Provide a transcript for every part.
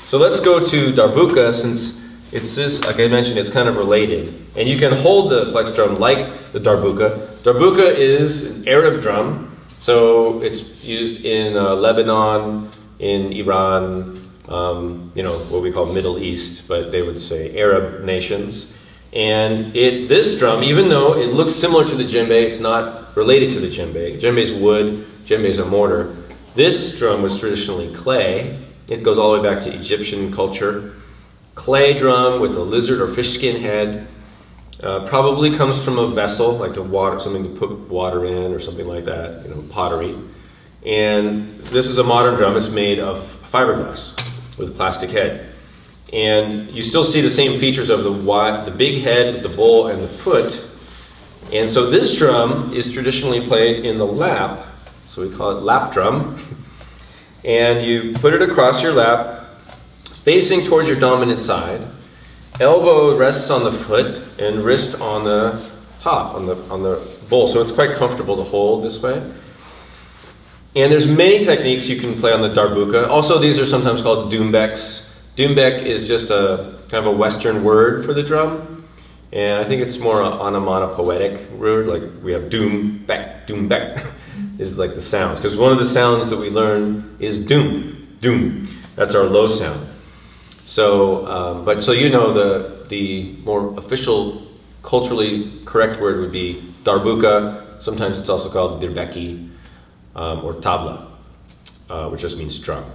So let's go to Darbuka, since it's this, like I mentioned, it's kind of related. And you can hold the flex drum like the Darbuka. Darbuka is an Arab drum, so it's used in Lebanon, in Iran, what we call Middle East, but they would say Arab nations. And this drum, even though it looks similar to the djembe, it's not related to the djembe. Djembe is wood, djembe is a mortar. This drum was traditionally clay. It goes all the way back to Egyptian culture. Clay drum with a lizard or fish skin head. Probably comes from a vessel, like something to put water in or something like that, pottery. And this is a modern drum. It's made of fiberglass with a plastic head. And you still see the same features of the big head, the bowl, and the foot. And so this drum is traditionally played in the lap, so we call it lap drum. And you put it across your lap, facing towards your dominant side. Elbow rests on the foot and wrist on the top, on the bowl. So it's quite comfortable to hold this way. And there's many techniques you can play on the Darbuka. Also, these are sometimes called doombecks. Doombek is just a kind of a Western word for the drum, and I think it's more onomatopoetic word. Like we have doombek is like the sounds, because one of the sounds that we learn is doom. That's our low sound. So, the more official, culturally correct word would be Darbuka. Sometimes it's also called dirbeki or tabla, which just means drum.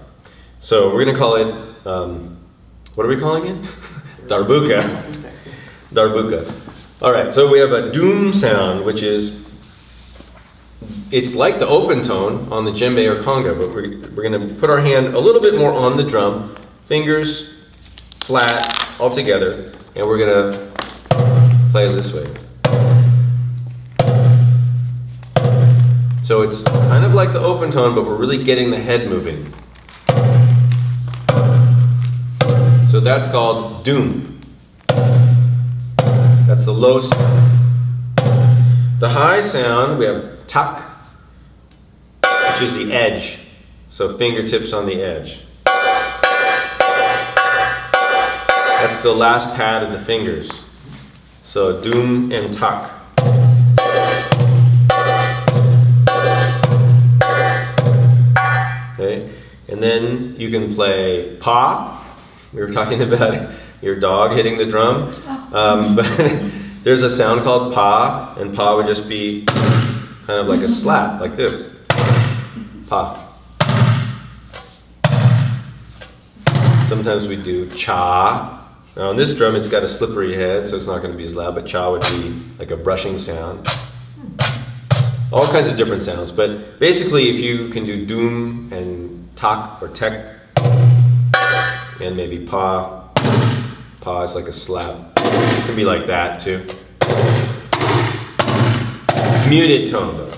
So we're going to call it, what are we calling it? Darbuka. Darbuka. All right, so we have a doom sound, which is, it's like the open tone on the djembe or conga, but we're going to put our hand a little bit more on the drum, fingers flat, all together, and we're going to play it this way. So it's kind of like the open tone, but we're really getting the head moving. So that's called doom. That's the low sound. The high sound, we have tak, which is the edge. So fingertips on the edge. That's the last pad of the fingers. So doom and tak. Okay, and then you can play pa. We were talking about your dog hitting the drum, but there's a sound called pa, and pa would just be kind of like a slap, like this. Pa. Sometimes we do cha. Now on this drum it's got a slippery head, so it's not going to be as loud, but cha would be like a brushing sound. All kinds of different sounds, but basically if you can do doom and tak or tek, and maybe pa. Pa is like a slap. It can be like that too. Muted tone though.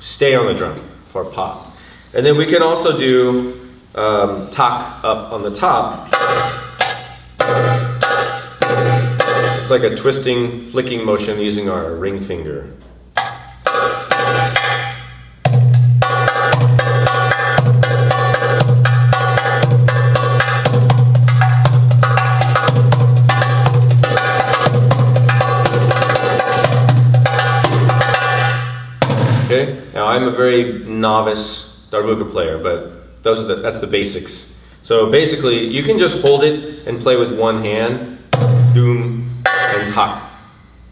Stay on the drum for pa. And then we can also do tak up on the top. It's like a twisting, flicking motion using our ring finger. Now I'm a very novice Darbuka player, but that's the basics. So basically, you can just hold it and play with one hand, doom and tak,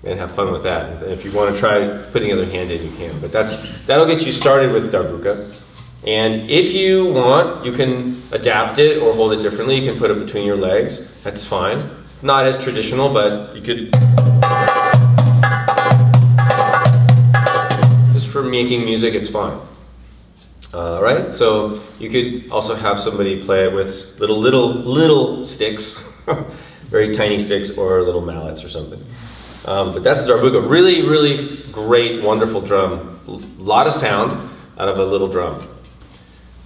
and have fun with that. And if you want to try putting the other hand in, you can. But that'll get you started with Darbuka. And if you want, you can adapt it or hold it differently. You can put it between your legs. That's fine. Not as traditional, but you could. For making music, it's fine. Right? So you could also have somebody play it with little sticks, very tiny sticks, or little mallets or something. But that's Darbuka. Really, really great, wonderful drum. A lot of sound out of a little drum.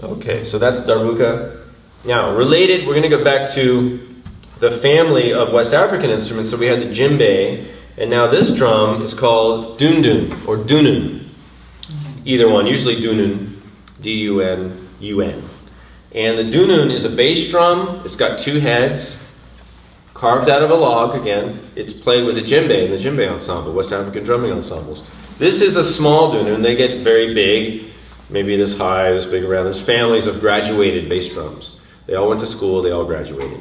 Okay, so that's Darbuka. Now, related, we're going to go back to the family of West African instruments. So we had the djembe, and now this drum is called Dune or Dunun. Either one, usually Dunun, D-U-N-U-N. And the Dune is a bass drum. It's got 2 heads, carved out of a log again. It's played with a djembe in the djembe ensemble, West African drumming ensembles. This is the small Dune. They get very big, maybe this high, this big around. There's families of graduated bass drums. They all went to school, they all graduated.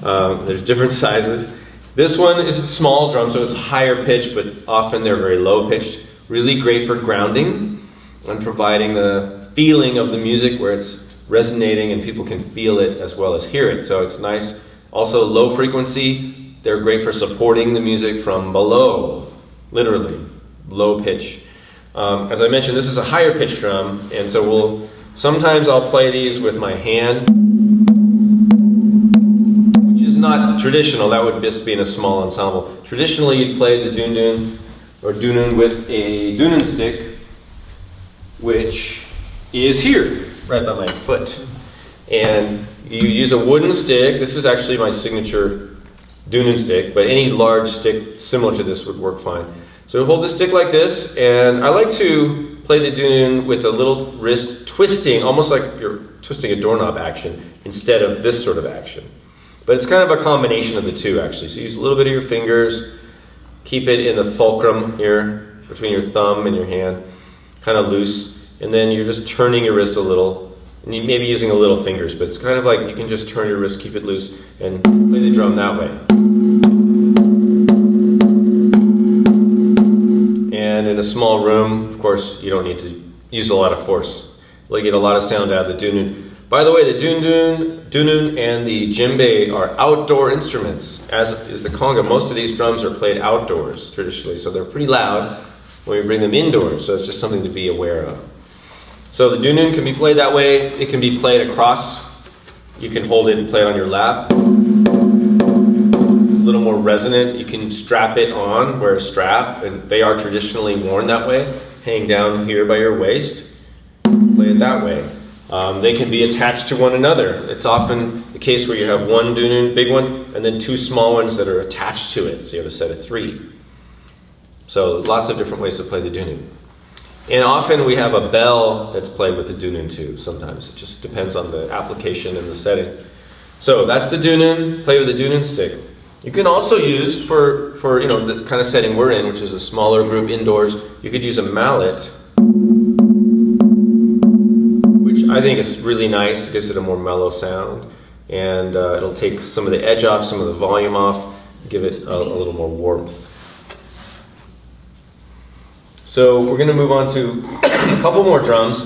There's different sizes. This one is a small drum, so it's higher pitched, but often they're very low pitched. Really great for grounding and providing the feeling of the music where it's resonating and people can feel it as well as hear it. So it's nice. Also low frequency, they're great for supporting the music from below, literally, low pitch. As I mentioned, this is a higher pitch drum, and so sometimes I'll play these with my hand, which is not traditional. That would just be in a small ensemble. Traditionally, you'd play the Dune or Dune with a Dune stick, which is here, right by my foot. And you use a wooden stick. This is actually my signature Dune stick, but any large stick similar to this would work fine. So hold the stick like this, and I like to play the Dune with a little wrist twisting, almost like you're twisting a doorknob action, instead of this sort of action. But it's kind of a combination of the two, actually. So use a little bit of your fingers, keep it in the fulcrum here, between your thumb and your hand, kind of loose, and then you're just turning your wrist a little, and you may be using a little fingers, but it's kind of like you can just turn your wrist, keep it loose, and play the drum that way. And in a small room, of course, you don't need to use a lot of force. You'll get a lot of sound out of the Dune. By the way, the Dune and the djembe are outdoor instruments, as is the conga. Most of these drums are played outdoors, traditionally, so they're pretty loud when we bring them indoors, so it's just something to be aware of. So the Dune can be played that way. It can be played across. You can hold it and play it on your lap. A little more resonant. You can strap it on, wear a strap, and they are traditionally worn that way, hang down here by your waist. Play it that way. They can be attached to one another. It's often the case where you have one Dune, big one, and then 2 small ones that are attached to it. So you have a set of 3. So lots of different ways to play the Dune. And often we have a bell that's played with the Dune too, sometimes. It just depends on the application and the setting. So that's the Dune, play with the Dune stick. You can also use, for the kind of setting we're in, which is a smaller group indoors, you could use a mallet, which I think is really nice. It gives it a more mellow sound. And it'll take some of the edge off, some of the volume off, give it a little more warmth. So we're going to move on to a couple more drums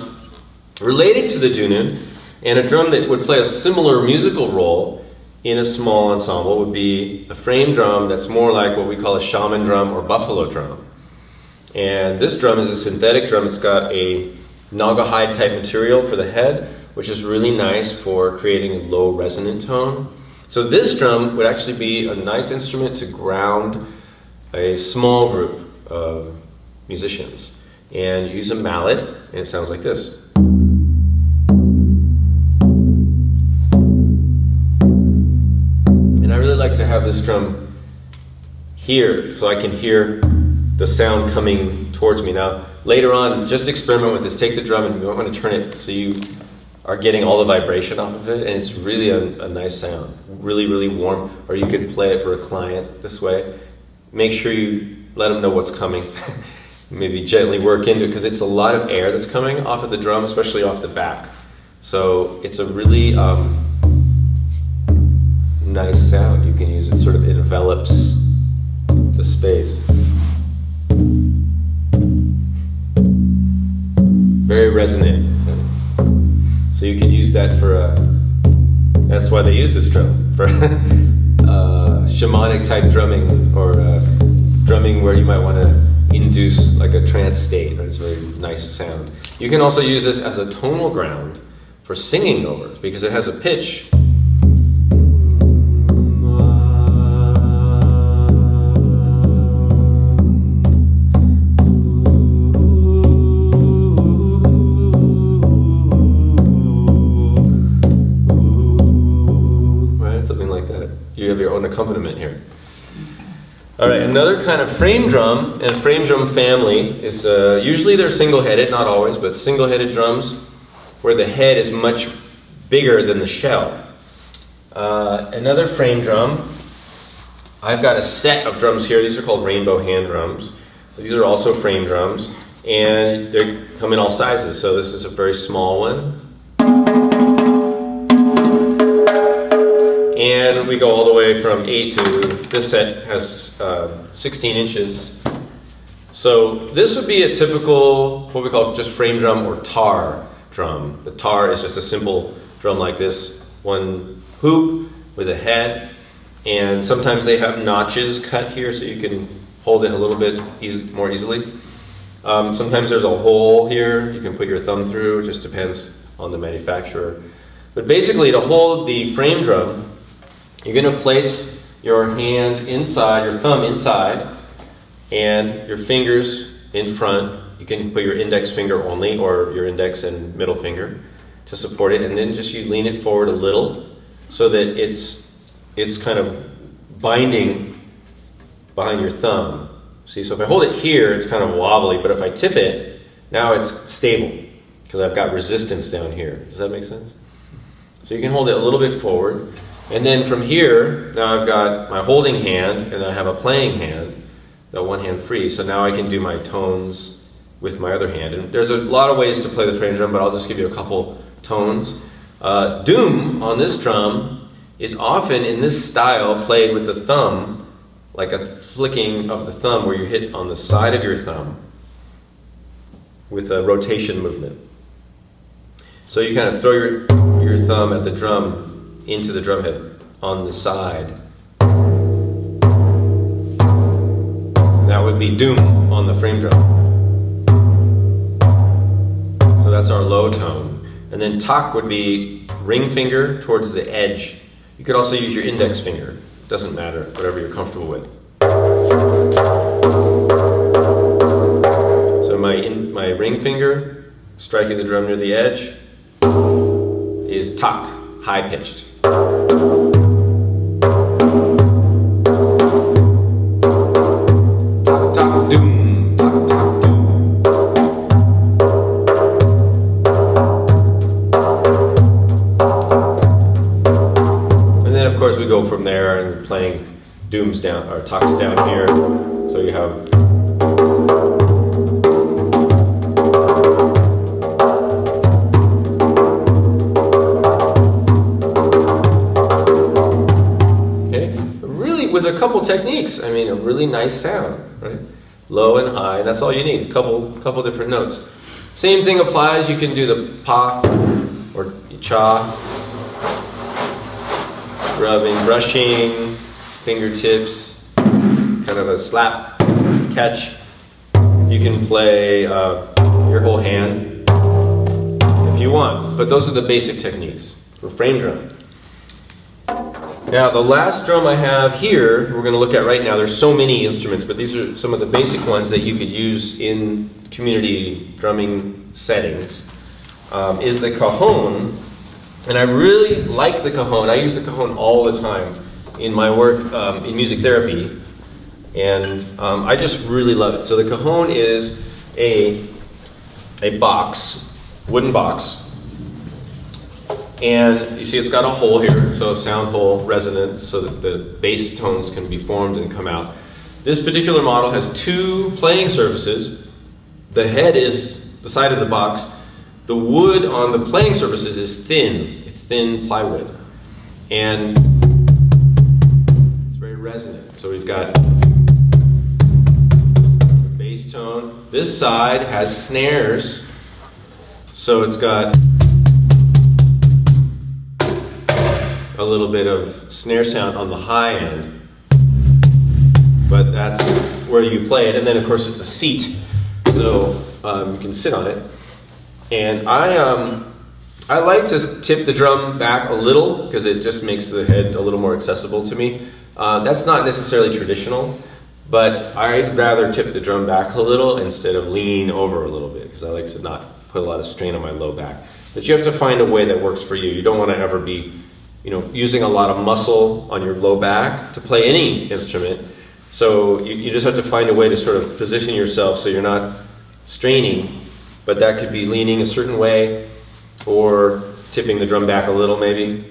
related to the Dune, and a drum that would play a similar musical role in a small ensemble would be a frame drum that's more like what we call a shaman drum or buffalo drum. And this drum is a synthetic drum. It's got a naga hide type material for the head, which is really nice for creating a low resonant tone. So this drum would actually be a nice instrument to ground a small group of musicians. And you use a mallet, and it sounds like this. And I really like to have this drum here, so I can hear the sound coming towards me. Now, later on, just experiment with this. Take the drum and you want to turn it so you are getting all the vibration off of it, and it's really a nice sound. Really, really warm. Or you could play it for a client this way. Make sure you let them know what's coming. Maybe gently work into it, because it's a lot of air that's coming off of the drum, especially off the back. So it's a really nice sound. You can use it, sort of envelops the space. Very resonant. So you could use that for that's why they use this drum, for shamanic type drumming, or drumming where you might want to induce like a trance state. It's a very nice sound. You can also use this as a tonal ground for singing over, because it has a pitch. Right, something like that. You have your own accompaniment here. All right, another kind of frame drum, and frame drum family is usually they're single-headed, not always, but single-headed drums where the head is much bigger than the shell. Another frame drum. I've got a set of drums here. These are called rainbow hand drums. These are also frame drums, and they come in all sizes. So this is a very small one. And we go all the way from 8 to, this set has 16 inches. So this would be a typical, what we call just frame drum or tar drum. The tar is just a simple drum like this, one hoop with a head, and sometimes they have notches cut here so you can hold it a little bit more easily. Sometimes there's a hole here you can put your thumb through, it just depends on the manufacturer. But basically, to hold the frame drum, you're going to place your hand inside, your thumb inside, and your fingers in front. You can put your index finger only, or your index and middle finger to support it, and then just you lean it forward a little so that it's kind of binding behind your thumb. See, so if I hold it here, it's kind of wobbly, but if I tip it, now it's stable because I've got resistance down here. Does that make sense? So you can hold it a little bit forward, and then from here, now I've got my holding hand and I have a playing hand, the one hand free, so now I can do my tones with my other hand. And there's a lot of ways to play the frame drum, but I'll just give you a couple tones. Doom on this drum is often in this style played with the thumb, like a flicking of the thumb where you hit on the side of your thumb with a rotation movement. So you kind of throw your thumb at the drum into the drum head on the side. That would be doom on the frame drum. So that's our low tone. And then tak would be ring finger towards the edge. You could also use your index finger. It doesn't matter, whatever you're comfortable with. So my ring finger striking the drum near the edge is tak, high pitched. Tak tak doom, tak tak doom. And then of course we go from there and playing dooms down, or taks down here. So you have with a couple techniques, I mean, a really nice sound, right? Low and high, that's all you need, a couple different notes. Same thing applies, you can do the pa or cha, rubbing, brushing, fingertips, kind of a slap, catch. You can play your whole hand if you want, but those are the basic techniques for frame drum. Now, the last drum I have here, we're going to look at right now, there's so many instruments, but these are some of the basic ones that you could use in community drumming settings, is the cajon. And I really like the cajon. I use the cajon all the time in my work in music therapy, and I just really love it. So the cajon is a box, wooden box. And you see it's got a hole here, so a sound hole, resonant, so that the bass tones can be formed and come out. This particular model has two playing surfaces. The head is the side of the box. The wood on the playing surfaces is thin. It's thin plywood. And it's very resonant. So we've got a bass tone. This side has snares. So it's got a little bit of snare sound on the high end, but that's where you play it. And then of course it's a seat, so you can sit on it. And I like to tip the drum back a little because it just makes the head a little more accessible to me. That's not necessarily traditional, but I'd rather tip the drum back a little instead of lean over a little bit because I like to not put a lot of strain on my low back. But you have to find a way that works for you. You don't want to ever be using a lot of muscle on your low back to play any instrument. So you just have to find a way to sort of position yourself so you're not straining, but that could be leaning a certain way or tipping the drum back a little maybe.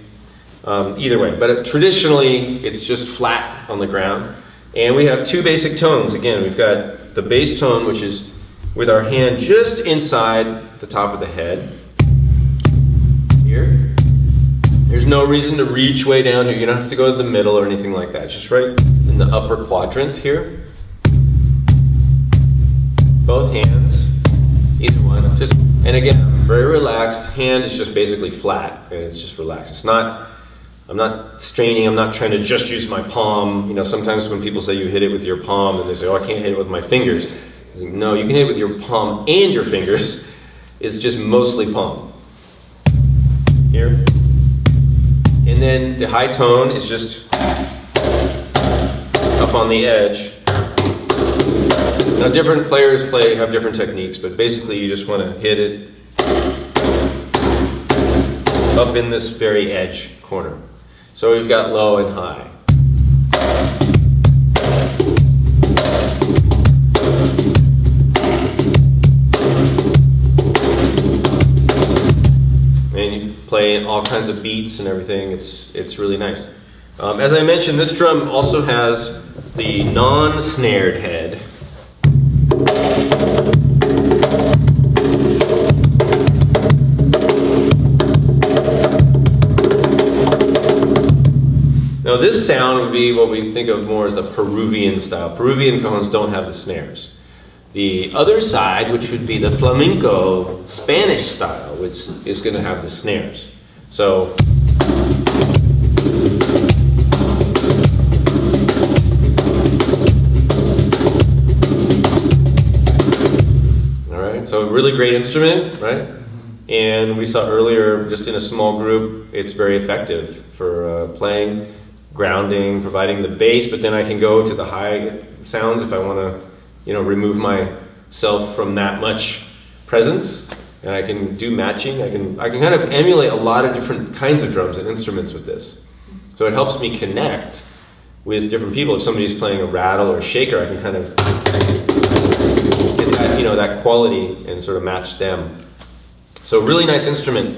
Either way, but traditionally it's just flat on the ground. And we have two basic tones. Again, we've got the bass tone, which is with our hand just inside the top of the head. Here. There's no reason to reach way down here. You don't have to go to the middle or anything like that. Just right in the upper quadrant here. Both hands, either one. Just, and again, very relaxed. Hand is just basically flat, and it's just relaxed. It's not, I'm not straining, I'm not trying to just use my palm. You know, sometimes when people say you hit it with your palm, and they say, oh, I can't hit it with my fingers. I say, no, you can hit it with your palm and your fingers. It's just mostly palm. Here. And then the high tone is just up on the edge. Now different players have different techniques, but basically you just want to hit it up in this very edge corner. So we've got low and high. And you play all kinds of beats and everything. It's really nice. As I mentioned, this drum also has the non-snared head. Now this sound would be what we think of more as the Peruvian style. Peruvian cajons don't have the snares. The other side, which would be the flamenco Spanish style, which is going to have the snares. So so a really great instrument, right? And we saw earlier, just in a small group, it's very effective for playing, grounding, providing the bass, but then I can go to the high sounds if I want to, you know, remove myself from that much presence, and I can do matching. I can kind of emulate a lot of different kinds of drums and instruments with this. So it helps me connect with different people. If somebody's playing a rattle or a shaker, I can kind of get that, you know, that quality and sort of match them. So really nice instrument.